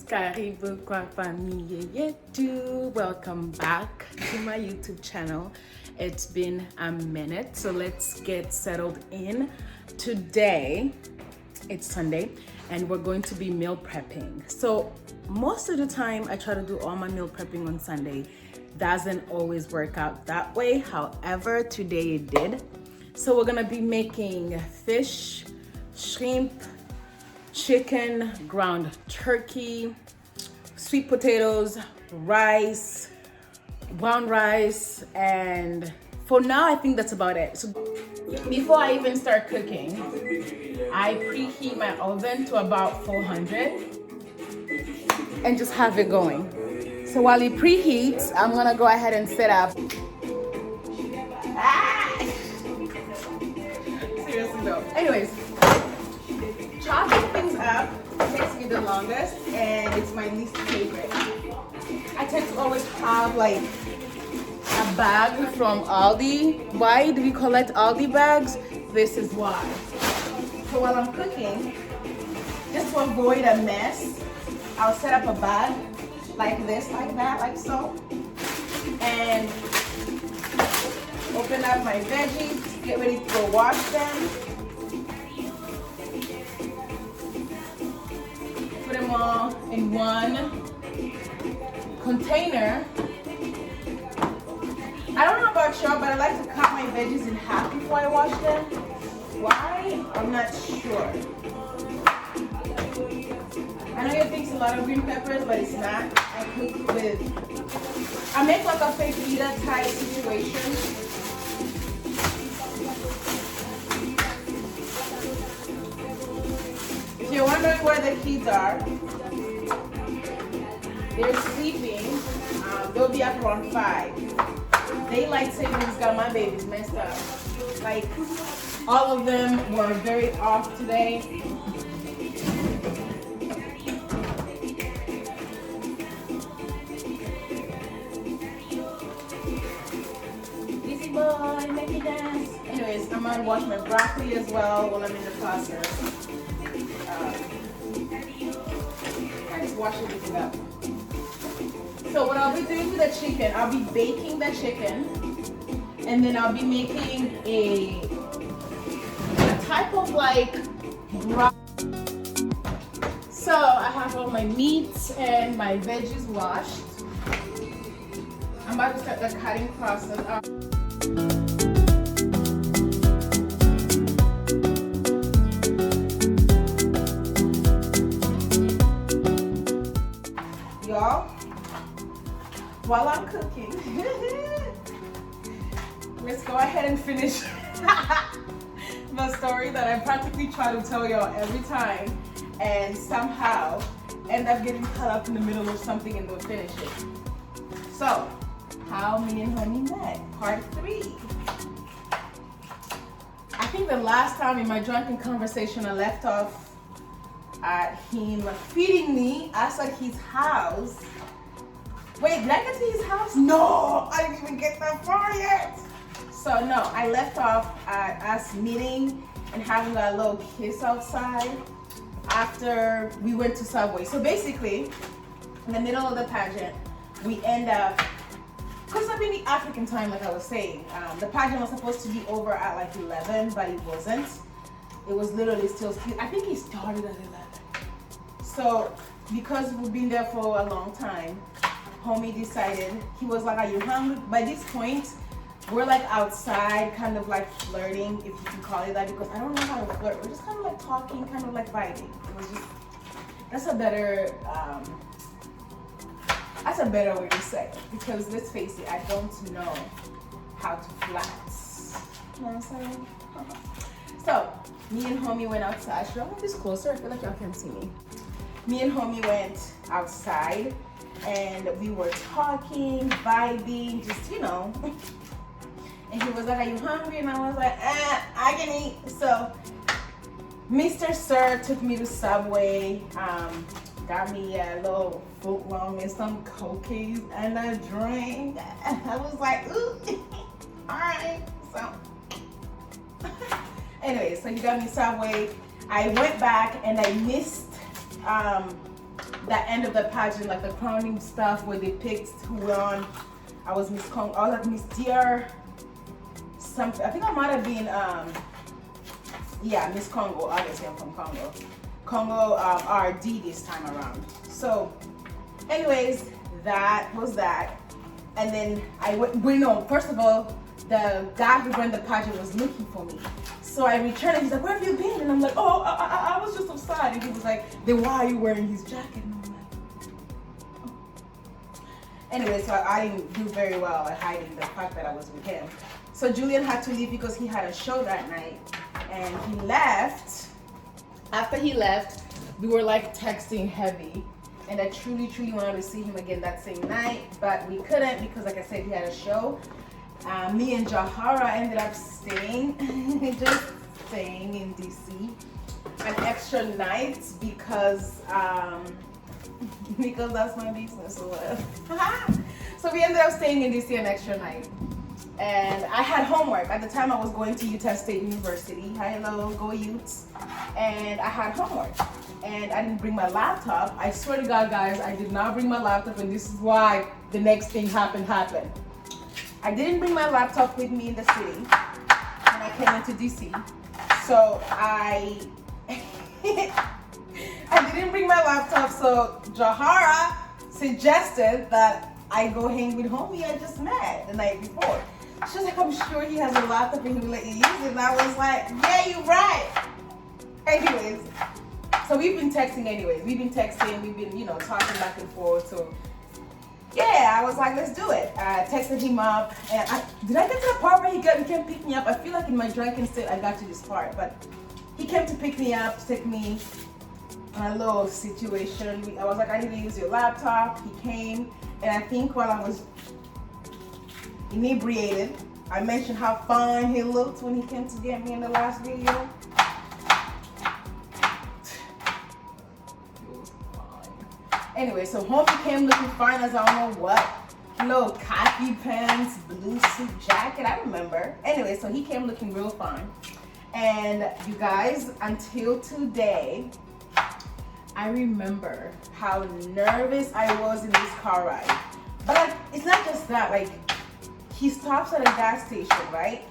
Karibu kwa familia yetu. Welcome back to my YouTube channel. It's been a minute, so let's get settled in. Today, it's Sunday, and we're going to be meal prepping. So most of the time, I try to do all my meal prepping on Sunday. Doesn't always work out that way. However, today it did. So we're gonna be making fish, shrimp, chicken, ground turkey, sweet potatoes, rice, brown rice, and for now I think that's about it. So before I even start cooking, I preheat my oven to about 400 and just have it going. So while it preheats, I'm gonna go ahead and set up. Seriously though. Anyways, chopping things up takes me the longest and it's my least favorite. I tend to always have like a bag from Aldi. Why do we collect Aldi bags? This is why. So while I'm cooking, just to avoid a mess, I'll set up a bag like this, like that, like so. And open up my veggies, get ready to go wash them. Put them all in one container. I don't know about y'all, but I like to cut my veggies in half before I wash them. Why? I'm not sure. I know it takes a lot of green peppers, but it's not. I cook with, I make like a fajita type situation. If you're wondering where the kids are, they're sleeping. They'll be up around 5. Daylight savings got my babies messed up. Like, all of them were very off today. Easy boy, make me dance. Anyways, I'm gonna wash my broccoli as well while I'm in the process. I just wash everything up. So what I'll be doing with the chicken, I'll be baking the chicken, and then I'll be making a type of like broth. So I have all my meats and my veggies washed. I'm about to start the cutting process. Y'all, while I'm cooking, let's go ahead and finish the story that I practically try to tell y'all every time and somehow end up getting caught up in the middle of something and don't finish it. So, how me and Honey met, part 3. I think the last time in my drunken conversation I left off at him feeding me outside his house. Wait, did I get to his house? No, I didn't even get that far yet. So no, I left off at us meeting and having a little kiss outside after we went to Subway. So basically, in the middle of the pageant, we end up, because of the African time, like I was saying, the pageant was supposed to be over at like 11, but it wasn't. It was literally still, I think he started at 11. So because we've been there for a long time, homie decided, he was like, are you hungry? By this point, we're like outside, kind of like flirting, if you can call it that, because I don't know how to flirt. We're just kind of like talking, kind of like vibing. It was just, that's a better way to say it, because let's face it, I don't know how to flirt. You know what I'm saying? So, me and homie went outside. Should I move this closer? I feel like y'all can't see me. Me and homie went outside and we were talking, vibing, just, you know. And he was like, are you hungry? And I was like, I can eat. So Mr. Sir took me to Subway, got me a little foot long and some cookies and a drink. I was like, ooh, all right. So anyway, so he got me Subway. I went back and I missed that end of the pageant, like the crowning stuff where they picked who won. I was Miss Congo. I was like Miss Dear something. I think I might have been yeah, Miss Congo. Obviously I'm from Congo. Congo RD this time around. So anyways, that was that. And then I went, well, no, first of all, the guy who ran the pageant was looking for me. So I returned and he's like, where have you been? And I'm like, oh, I was just outside. And he was like, then why are you wearing his jacket? And I'm like, oh. Anyway, so I didn't do very well at hiding the fact that I was with him. So Julian had to leave because he had a show that night. And he left. After he left, we were like texting heavy. And I truly wanted to see him again that same night, but we couldn't because, like I said, he had a show. Me and Jahara ended up staying, just staying in DC an extra night because that's my business. So we ended up staying in DC an extra night. And I had homework. At the time I was going to Utah State University. Hi, hello, go Utes. And I had homework. And I didn't bring my laptop. I swear to God, guys, I did not bring my laptop, and this is why the next thing happened. I didn't bring my laptop with me in the city when I came into DC. So I didn't bring my laptop, so Jahara suggested that I go hang with homie I just met the night before. She was like, I'm sure he has a laptop and he will let you use it. And I was like, yeah, you're right. Anyways, so we've been texting anyways. We've been, you know, talking back and forth. So yeah, I was like, let's do it. I texted him up. And did I get to the part where he came pick me up? I feel like in my drunken state, I got to this part. But he came to pick me up, to take me on a little situation. I was like, I need to use your laptop. He came. And I think while I was inebriated, I mentioned how fine he looked when he came to get me in the last video. Anyway, so homie came looking fine as I don't know what. Little khaki pants, blue suit jacket, I remember. Anyway, so he came looking real fine. And you guys, until today, I remember how nervous I was in this car ride. But like, it's not just that, like, he stops at a gas station, right?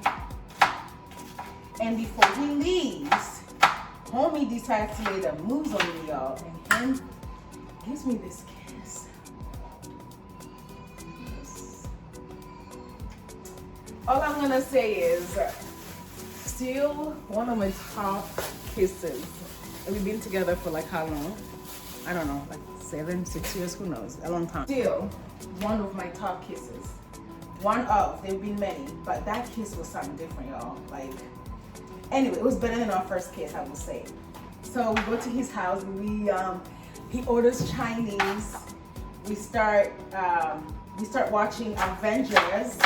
And before he leaves, homie decides to lay the moves on me, y'all. And him gives me this kiss. All I'm gonna say is, still one of my top kisses. And we've been together for like how long? I don't know, like 7, 6 years, who knows, a long time. Still one of my top kisses. There've been many, but that kiss was something different, y'all. Like, anyway, it was better than our first kiss, I would say. So we go to his house, he orders Chinese. We start watching Avengers.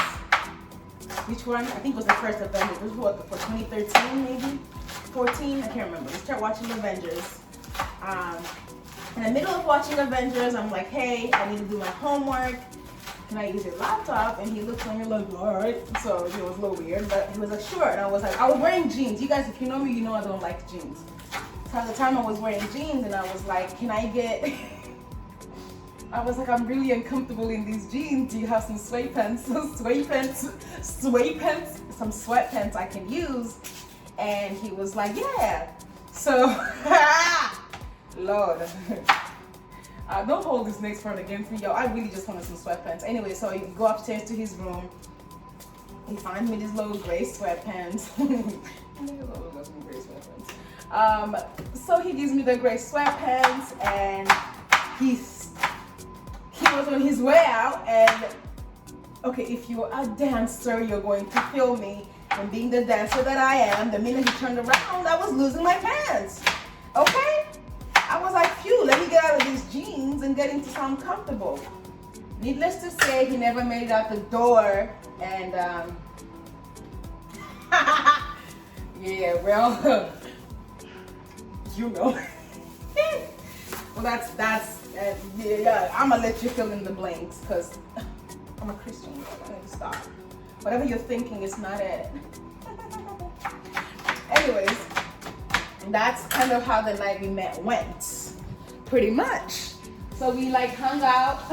Which one? I think it was the first Avengers. It was what, for 2013 maybe? 14? I can't remember. We start watching Avengers. In the middle of watching Avengers, I'm like, hey, I need to do my homework. Can I use your laptop? And he looked at me like, all right. So it was a little weird, but he was like, sure. And I was like, I was wearing jeans. You guys, if you know me, you know I don't like jeans. So at the time I was wearing jeans and I was like, can I get, I was like, I'm really uncomfortable in these jeans. Do you have some sweatpants, some sweatpants I can use? And he was like, yeah. So, Lord, don't hold this next part against me, yo. I really just wanted some sweatpants. Anyway, so you go upstairs to his room. He finds me these little gray sweatpants. So he gives me the gray sweatpants, and he was on his way out. And okay, if you're a dancer, you're going to feel me. And being the dancer that I am, the minute he turned around, I was losing my pants. Okay? I was like, phew, let me get out of these jeans and get into something comfortable. Needless to say, he never made it out the door. And yeah, well, you know. Well, that's yeah, I'm gonna let you fill in the blanks because I'm a Christian. I need to stop. Whatever you're thinking is not it. Anyways, that's kind of how the night we met went. pretty much. So we like hung out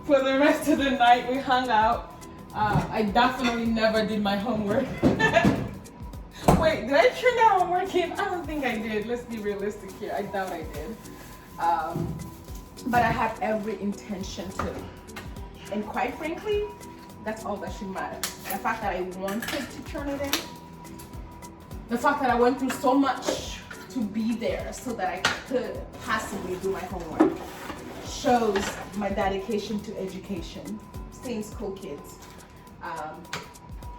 for the rest of the night. We hung out. I definitely never did my homework. Wait, did I turn that homework in? I don't think I did. Let's be realistic here. I doubt I did. But I have every intention to. And quite frankly, that's all that should matter. The fact that I wanted to turn it in, the fact that I went through so much to be there so that I could possibly do my homework shows my dedication to education. Stay in school, kids.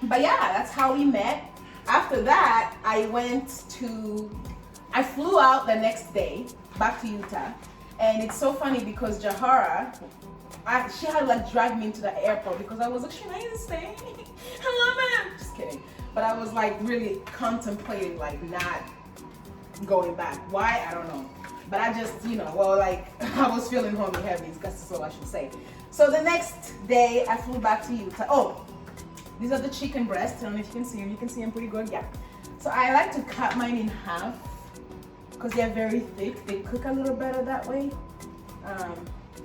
But yeah, that's how we met. After that, I flew out the next day back to Utah. And it's so funny because Jahara, she had like dragged me into the airport because I was like, should I stay? I love it. Just kidding. But I was like really contemplating like not going back. Why? I don't know. But I just, I was feeling homey heavy. That's all I should say. So the next day I flew back to Utah. Oh, these are the chicken breasts. I don't know if you can see them. You can see them pretty good. Yeah. So I like to cut mine in half because they're very thick. They cook a little better that way.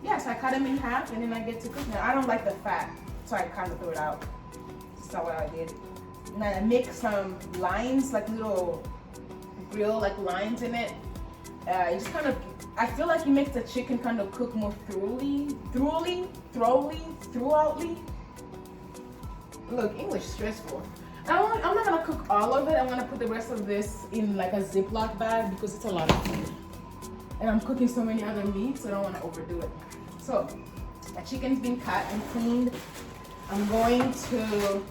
Yeah, so I cut them in half and then I get to cook them. I don't like the fat, so I kind of throw it out. That's not what I did. And I make some lines, like little grill, like lines in it. It just kind of, I feel like it makes the chicken kind of cook more thoroughly. Look, English stressful. I'm not gonna cook all of it. I'm gonna put the rest of this in like a Ziploc bag because it's a lot of food. And I'm cooking so many other meats, so I don't want to overdo it. So, the chicken's been cut and cleaned. I'm going to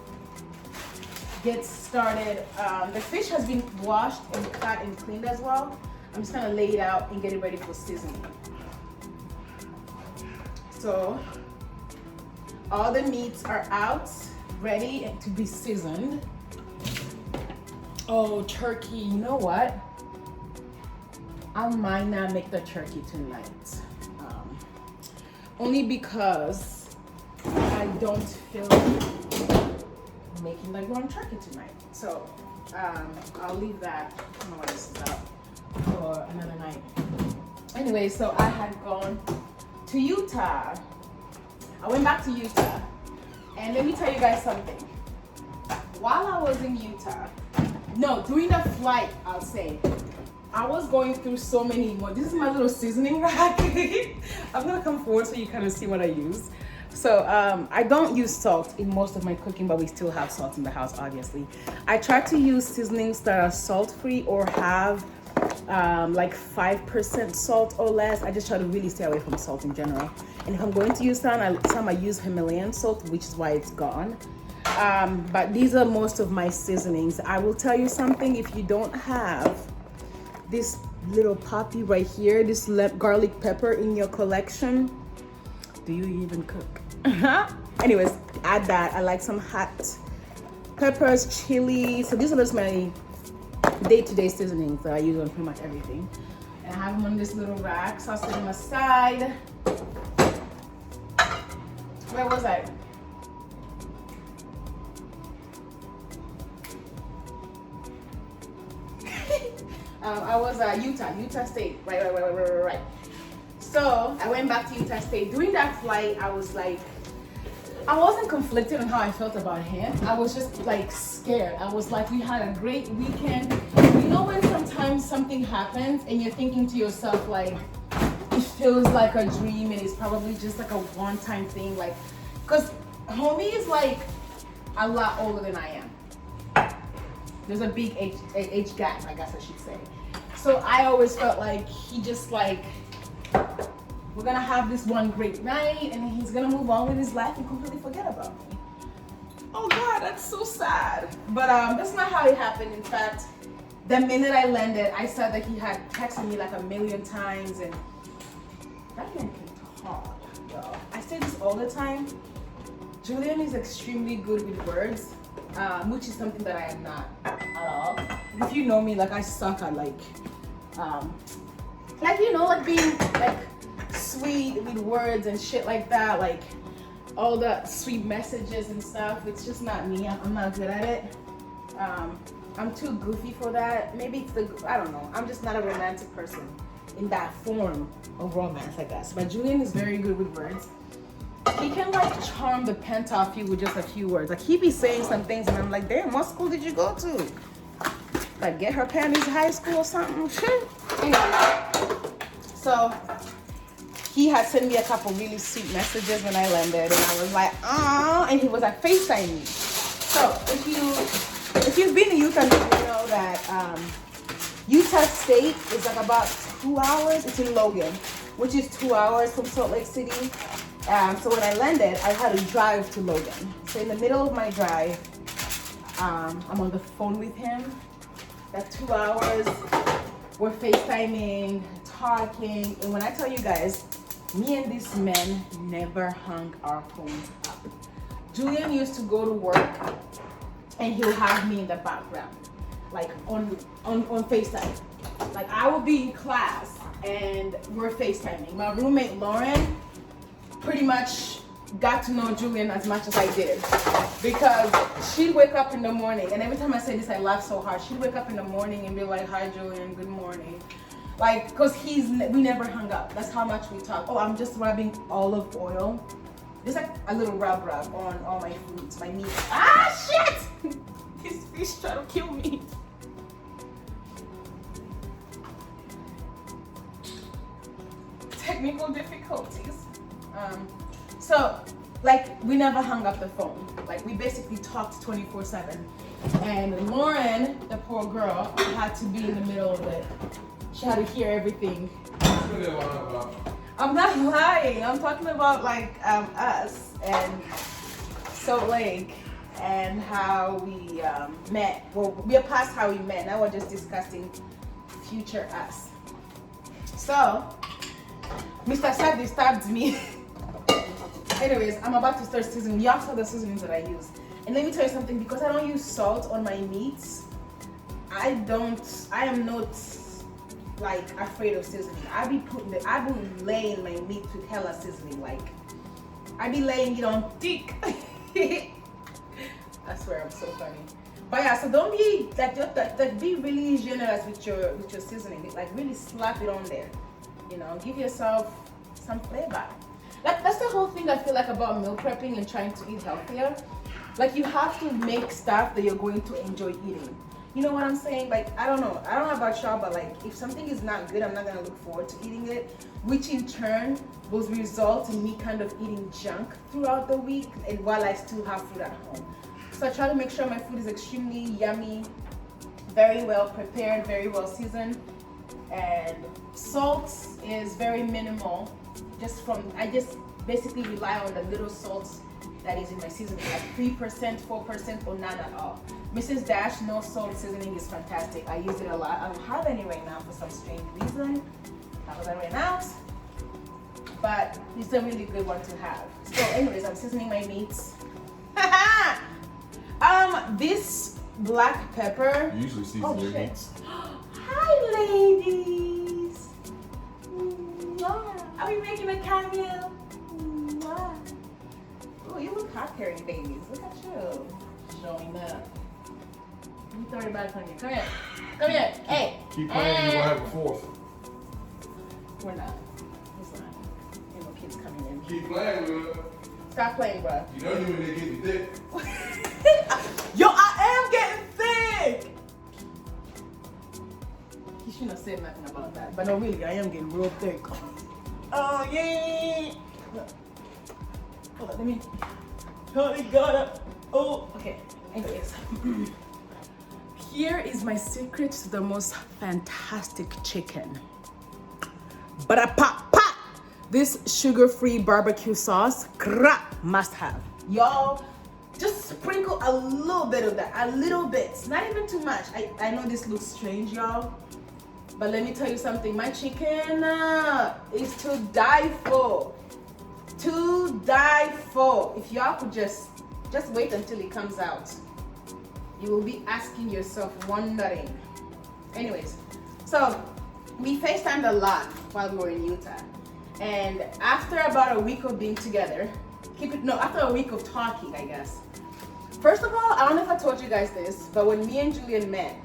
get started. The fish has been washed and cut and cleaned as well. I'm just gonna lay it out and get it ready for seasoning. So, all the meats are out, ready to be seasoned. Oh, turkey, you know what? I might not make the turkey tonight. Only because I don't feel like making the ground turkey tonight. So I'll leave that. I don't know what this is out for another night. Anyway, so I had gone to Utah. I went back to Utah. And let me tell you guys something. While I was in Utah, during the flight, I'll say, I was going through so many more. This is my little seasoning rack. I'm gonna come forward so you kind of see what I use. So I don't use salt in most of my cooking, but we still have salt in the house, obviously. I try to use seasonings that are salt-free or have like 5% salt or less. I just try to really stay away from salt in general. And if I'm going to use some I use Himalayan salt, which is why it's gone. But these are most of my seasonings. I will tell you something, if you don't have this little poppy right here, this garlic pepper in your collection, do you even cook? Anyways, add that. I like some hot peppers, chili. So these are just my day-to-day seasonings that I use on pretty much everything. And I have them on this little rack, so I'll set them aside. Where was I? I was Utah State, right. So I went back to Utah State. During that flight, I was like, I wasn't conflicted on how I felt about him. I was just like scared. I was like, we had a great weekend. You know when sometimes something happens and you're thinking to yourself like, it feels like a dream and it's probably just like a one-time thing. Like, cause homie is like a lot older than I am. There's a big age gap, I guess I should say. So I always felt like he just like, we're gonna have this one great night and he's gonna move on with his life and completely forget about me. Oh God, that's so sad. But that's not how it happened. In fact, the minute I landed, I saw that he had texted me like 1,000,000 times, and that man can talk, yo. I say this all the time. Julian is extremely good with words, which is something that I am not at all. If you know me, like I suck at like being like sweet with words and shit like that, like all the sweet messages and stuff. It's just not me. I'm not good at it. I'm too goofy for that. Maybe it's I don't know. I'm just not a romantic person in that form of romance, I guess. But Julian is very good with words. He can like charm the pent off you with just a few words. Like he be saying some things and I'm like, damn, what school did you go to? Like get her panties high school or something? Shit. Anyway, so he had sent me a couple really sweet messages when I landed and I was like, ah, and he was like FaceTime me. So if you've been to Utah, you know that Utah State is like about 2 hours. It's in Logan, which is 2 hours from Salt Lake City. So when I landed, I had to drive to Logan. So in the middle of my drive, I'm on the phone with him. That 2 hours, we're FaceTiming, talking. And when I tell you guys, me and this man never hung our phones up. Julian used to go to work and he'll have me in the background, like on FaceTime. Like I will be in class and we're FaceTiming. My roommate Lauren pretty much got to know Julian as much as I did, because she'd wake up in the morning, and every time I say this I laugh so hard. She'd wake up in the morning and be like, hi Julian, good morning. Like, because we never hung up. That's how much we talk. Oh, I'm just rubbing olive oil, just like a little rub on all my foods, my meat. Ah, shit! This fish trying to kill me. Technical difficulties. So, like, we never hung up the phone. Like, we basically talked 24/7. And Lauren, the poor girl, had to be in the middle of it. She had to hear everything. I'm not lying. I'm talking about like us and Salt Lake and how we met. Well, we are past how we met. Now we're just discussing future us. So, Mr. Sad disturbed me. Anyways, I'm about to start seasoning. Y'all saw the seasonings that I use. And let me tell you something, because I don't use salt on my meats, I am not like afraid of seasoning. I be laying my meat with hella seasoning. Like, I be laying it on thick. I swear I'm so funny. But yeah, so don't be like be really generous with your seasoning. Like really slap it on there. You know, give yourself some flavor. Like that's the whole thing I feel like about meal prepping and trying to eat healthier. Like you have to make stuff that you're going to enjoy eating. You know what I'm saying? Like I don't know about y'all, but like if something is not good, I'm not gonna look forward to eating it, which in turn will result in me kind of eating junk throughout the week and while I still have food at home. So I try to make sure my food is extremely yummy, very well prepared, very well seasoned, and salt is very minimal. I just basically rely on the little salt that is in my seasoning, like 3%, 4%, or none at all. Mrs. Dash no salt seasoning is fantastic. I use it a lot. I don't have any right now for some strange reason. Because I ran out. But it's a really good one to have. So anyways, I'm seasoning my meats. This black pepper. You usually season your meats. Hi ladies. Are we making a cameo? Oh, you look hot carrying babies. Look at you. Showing up. Let me throw it back on you. Come here. Come here. Hey. Keep playing, you won't have a fourth. We're not. It's not. Ain't no kids coming in. Keep playing with it. Stop playing, bro. You know you when they get thick. Yo, I am getting thick! He shouldn't have said nothing about that. But no, really, I am getting real thick. Oh, yeah! Hold on, let me... Holy God! Oh, okay. Anyways. Here is my secret to the most fantastic chicken. Ba-da-pop-pop! This sugar-free barbecue sauce, must have. Y'all, just sprinkle a little bit of that, a little bit, not even too much. I know this looks strange, y'all, but let me tell you something. My chicken is to die for. To die for. If y'all could just wait until it comes out. You will be asking yourself, wondering. Anyways, so we FaceTimed a lot while we were in Utah. And after about a week of being together, after a week of talking, I guess. First of all, I don't know if I told you guys this, but when me and Julian met,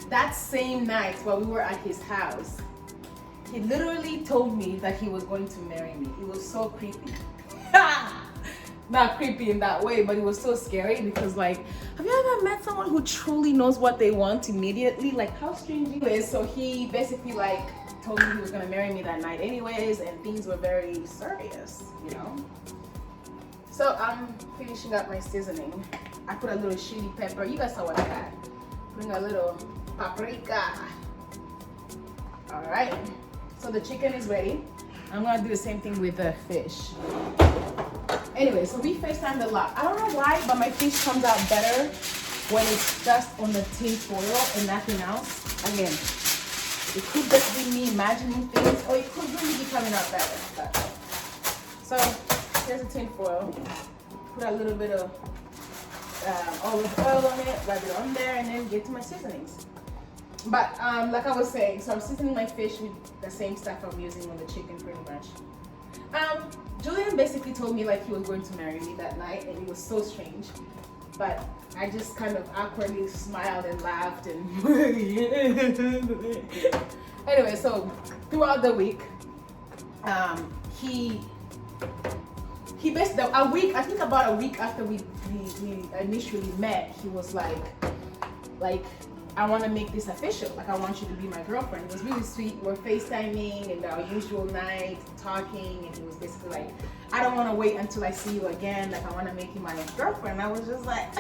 that same night while we were at his house, He literally told me that he was going to marry me. It was so creepy. Not creepy in that way, but it was so scary because, like, have you ever met someone who truly knows what they want immediately? Like, how strange it is. So he basically, like, told me he was gonna marry me that night anyways, and things were very serious, you know? So I'm finishing up my seasoning. I put a little chili pepper. You guys saw what I had. Putting a little paprika. All right, so the chicken is ready. I'm gonna do the same thing with the fish. Anyway, so we FaceTimed a lot. I don't know why, but my fish comes out better when it's just on the tin foil and nothing else. Again, it could just be me imagining things, or it could really be coming out better. But, so here's the tin foil. Put a little bit of olive oil on it, rub it on there, and then get to my seasonings. But like I was saying, so I'm seasoning my fish with the same stuff I'm using on the chicken pretty much. Julian basically told me like he was going to marry me that night, and it was so strange. But I just kind of awkwardly smiled and laughed and anyway, so throughout the week, he basically I think about a week after we initially met, he was like I want to make this official. Like, I want you to be my girlfriend. It was really sweet. We're FaceTiming and our usual night talking, and he was basically like, I don't want to wait until I see you again. Like, I want to make you my girlfriend. I was just like,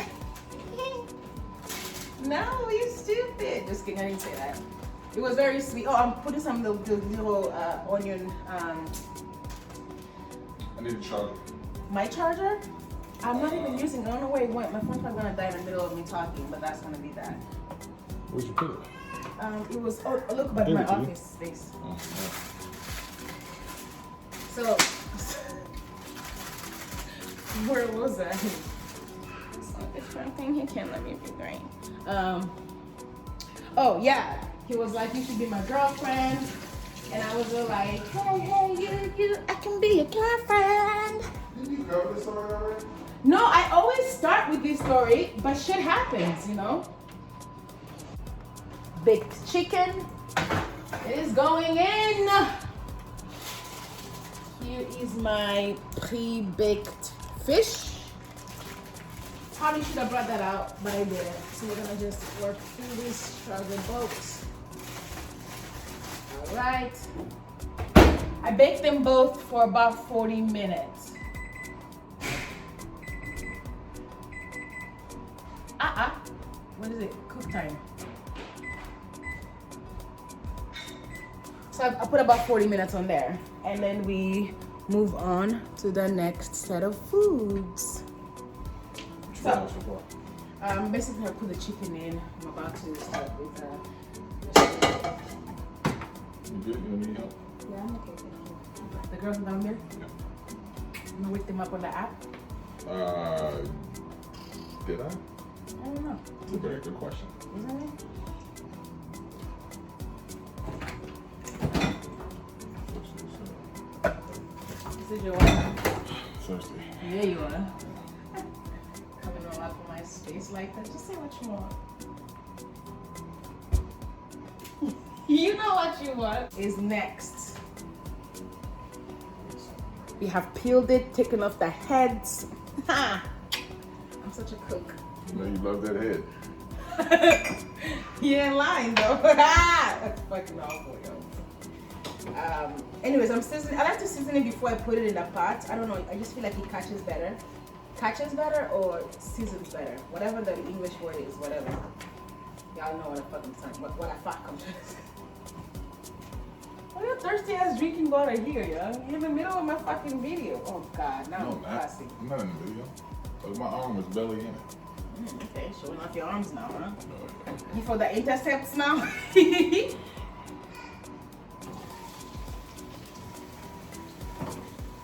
no, you're stupid. Just kidding, I didn't say that. It was very sweet. Oh, I'm putting some of the little onion. I need a charger. My charger? I'm not even using it. I don't know where it went. My phone's not going to die in the middle of me talking, but that's going to be that. Where'd you put it? It was, look about my office space. Oh, So, where was I? It's not different thing. He can't let me be great. Oh yeah, he was like, you should be my girlfriend, and I was like, hey, you, I can be your girlfriend. Didn't you cover this story already? No, I always start with this story, but shit happens, you know. Baked chicken is going in. Here is my pre-baked fish. Probably should have brought that out, but I didn't. So we're gonna just work through this struggle boat. All right. I baked them both for about 40 minutes. What is it? Cook time. So I put about 40 minutes on there, and then we move on to the next set of foods. So, basically I put the chicken in. I'm about to start with You good? You need help? yeah, I'm okay, thank you. The girls down there? Yeah. I'm gonna wake them up on the app. Did I? I don't know. That's a very good question. Isn't it? This is your one. Thursday. Yeah, you are. Coming all up on my space like that. Just say what you want. You know what you want. Is next. We have peeled it, taken off the heads. I'm such a cook. You know you love that head. You ain't lying though. That's fucking awful, yo. Anyways, I'm seasoning. I like to season it before I put it in the pot. I don't know. I just feel like it catches better. Catches better or seasons better. Whatever the English word is, whatever. Y'all know what I fucking saying. What I fuck I'm trying to say. Why are you thirsty ass drinking water here, yo? You're in the middle of my fucking video. Oh God, now I'm classy. I'm not in the video. But my arm was barely in it. Okay, showing off your arms now, huh? No, You for the intercepts now?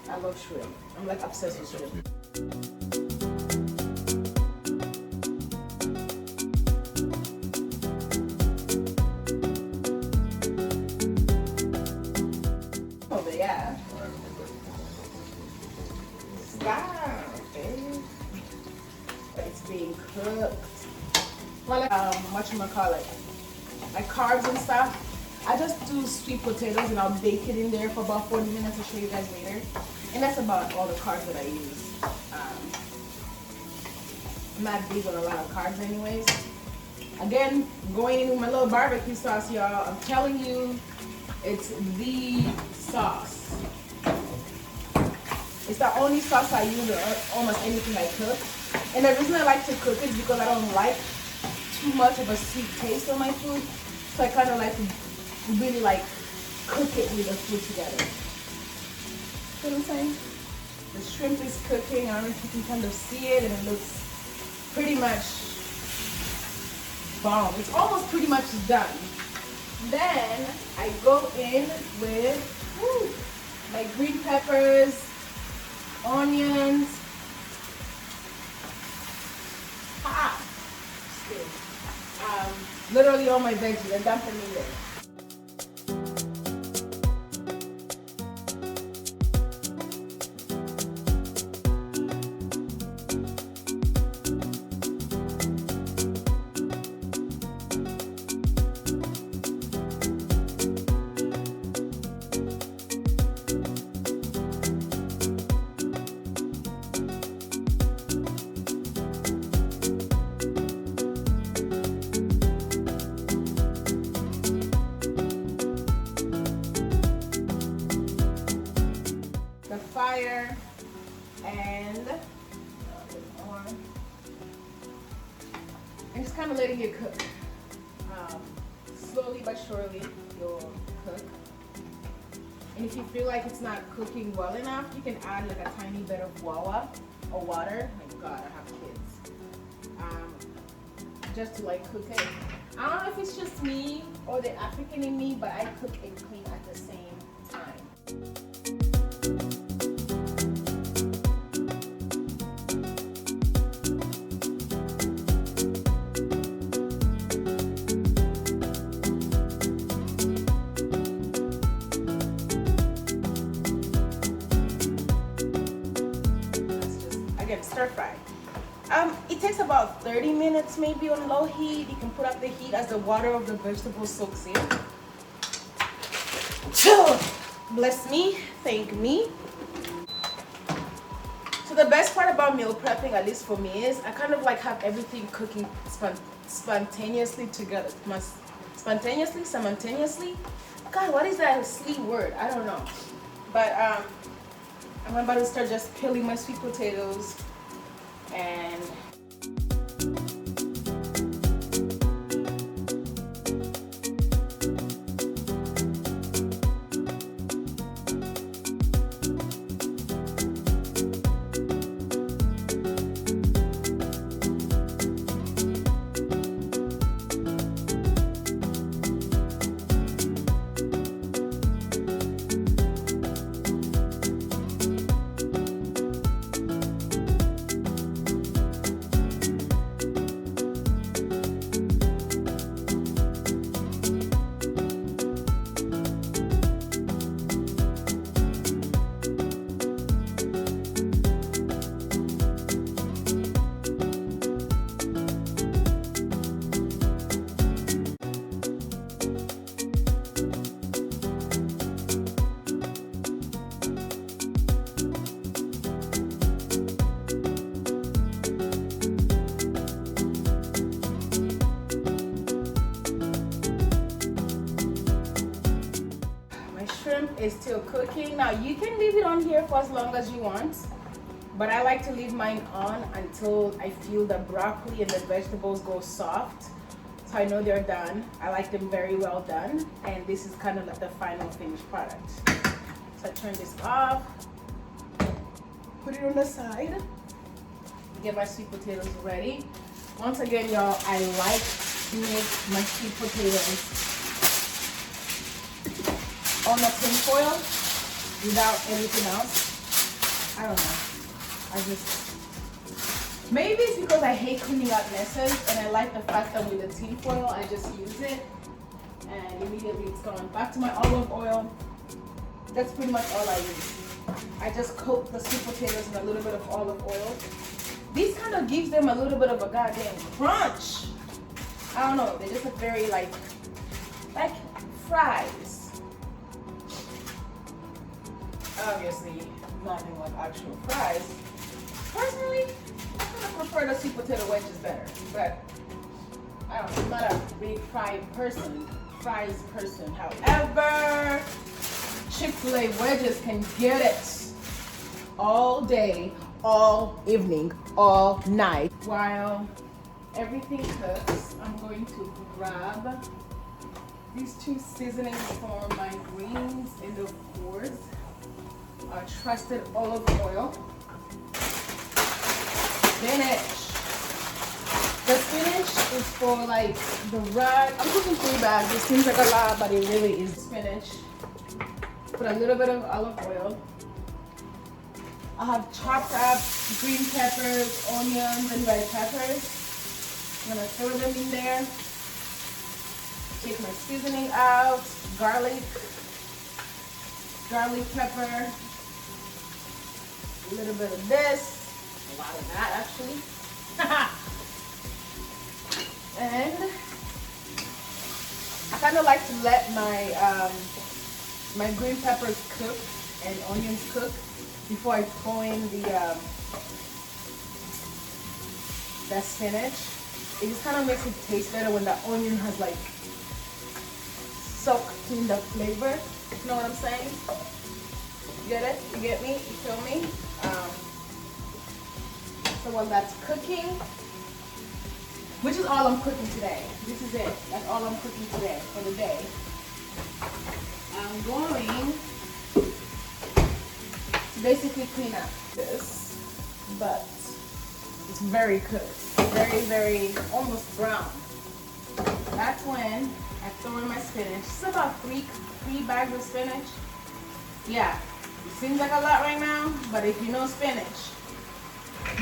I love shrimp. I'm like obsessed with shrimp. Oh yeah. Stop, baby. It's being cooked. Well, like, whatchamacallit, like carbs and stuff. I just do sweet potatoes and I'll bake it in there for about 40 minutes. I'll show you guys later. And that's about all the carbs that I use. I'm not big on a lot of carbs anyways. Again, going in with my little barbecue sauce, y'all. I'm telling you, it's the sauce. It's the only sauce I use in almost anything I cook. And the reason I like to cook is because I don't like too much of a sweet taste on my food. So I kind of like to really like cook it with the food together. See what I'm saying? The shrimp is cooking. I don't know if you can kind of see it, and it looks pretty much bomb. It's almost pretty much done. Then I go in with my green peppers, onions. Literally all my veggies. I dump them in there. Fire and just kind of letting it cook. Slowly but surely you'll cook. And if you feel like it's not cooking well enough, you can add like a tiny bit of water. My God, I have kids. Just to like cook it. I don't know if it's just me or the African in me, but I cook and clean at the same time. Stir fry. It takes about 30 minutes maybe on low heat. You can put up the heat as the water of the vegetable soaks in. Bless me, thank me. So the best part about meal prepping, at least for me, is I kind of like have everything cooking spontaneously together. Simultaneously. God, what is that sleep word? I don't know. But I'm about to start just peeling my sweet potatoes and is still cooking. Now you can leave it on here for as long as you want, but I like to leave mine on until I feel the broccoli and the vegetables go soft, so I know they're done. I like them very well done, and this is kind of like the final finished product. So I turn this off, put it on the side, get my sweet potatoes ready. Once again, y'all, I like to make my sweet potatoes on the tin foil without anything else. I don't know. Maybe it's because I hate cleaning out messes, and I like the fact that with the tin foil, I just use it and immediately it's gone. Back to my olive oil. That's pretty much all I use. I just coat the sweet potatoes in a little bit of olive oil. This kind of gives them a little bit of a goddamn crunch. I don't know. They're just a very like fries. Obviously, nothing like actual fries. Personally, I kind of prefer the sweet potato wedges better, but I don't know, I'm not a big fries person. However, Chick-fil-A wedges can get it all day, all evening, all night. While everything cooks, I'm going to grab these two seasonings for my greens, and of course, trusted olive oil. Spinach. The spinach is for like the red. I'm cooking 3 bags. It seems like a lot, but it really is spinach. Put a little bit of olive oil. I have chopped up green peppers, onions, and red peppers. I'm gonna throw them in there. Take my seasoning out. Garlic, pepper. A little bit of this. A lot of that actually. And I kind of like to let my my green peppers cook and onions cook before I throw in the spinach. It just kind of makes it taste better when the onion has like soaked in the flavor. You know what I'm saying? You get it? You get me? You feel me? So while that's cooking, which is all I'm cooking today. This is it. That's all I'm cooking today for the day. I'm going to basically clean up this, but it's very cooked. Very, very almost brown. That's when I throw in my spinach. It's about three bags of spinach. Yeah, it seems like a lot right now, but if you know spinach,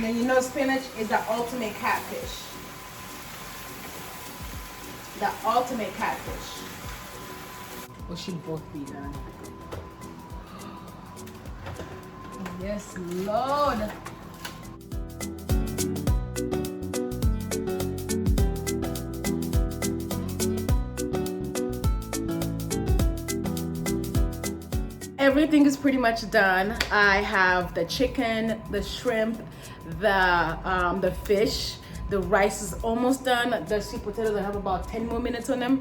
then you know spinach is the ultimate catfish. The ultimate catfish. Well, should both be done. Yes, Lord. Everything is pretty much done. I have the chicken, the shrimp, the fish. The rice is almost done. The sweet potatoes, I have about 10 more minutes on them.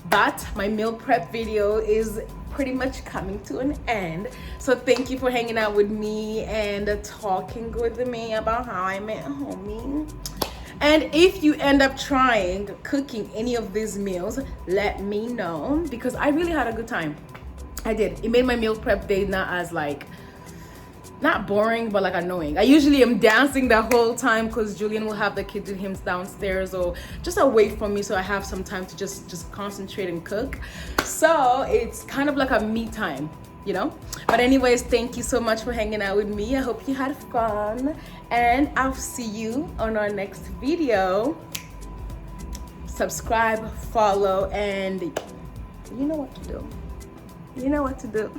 But my meal prep video is pretty much coming to an end. So thank you for hanging out with me and talking with me about how I met homie. And if you end up trying cooking any of these meals, let me know, because I really had a good time. I did. It made my meal prep day not as like, not boring, but like annoying. I usually am dancing the whole time because Julian will have the kids with him downstairs or just away from me, so I have some time to just concentrate and cook. So it's kind of like a me time, you know? But anyways, thank you so much for hanging out with me. I hope you had fun, and I'll see you on our next video. Subscribe, follow, and you know what to do. You know what to do.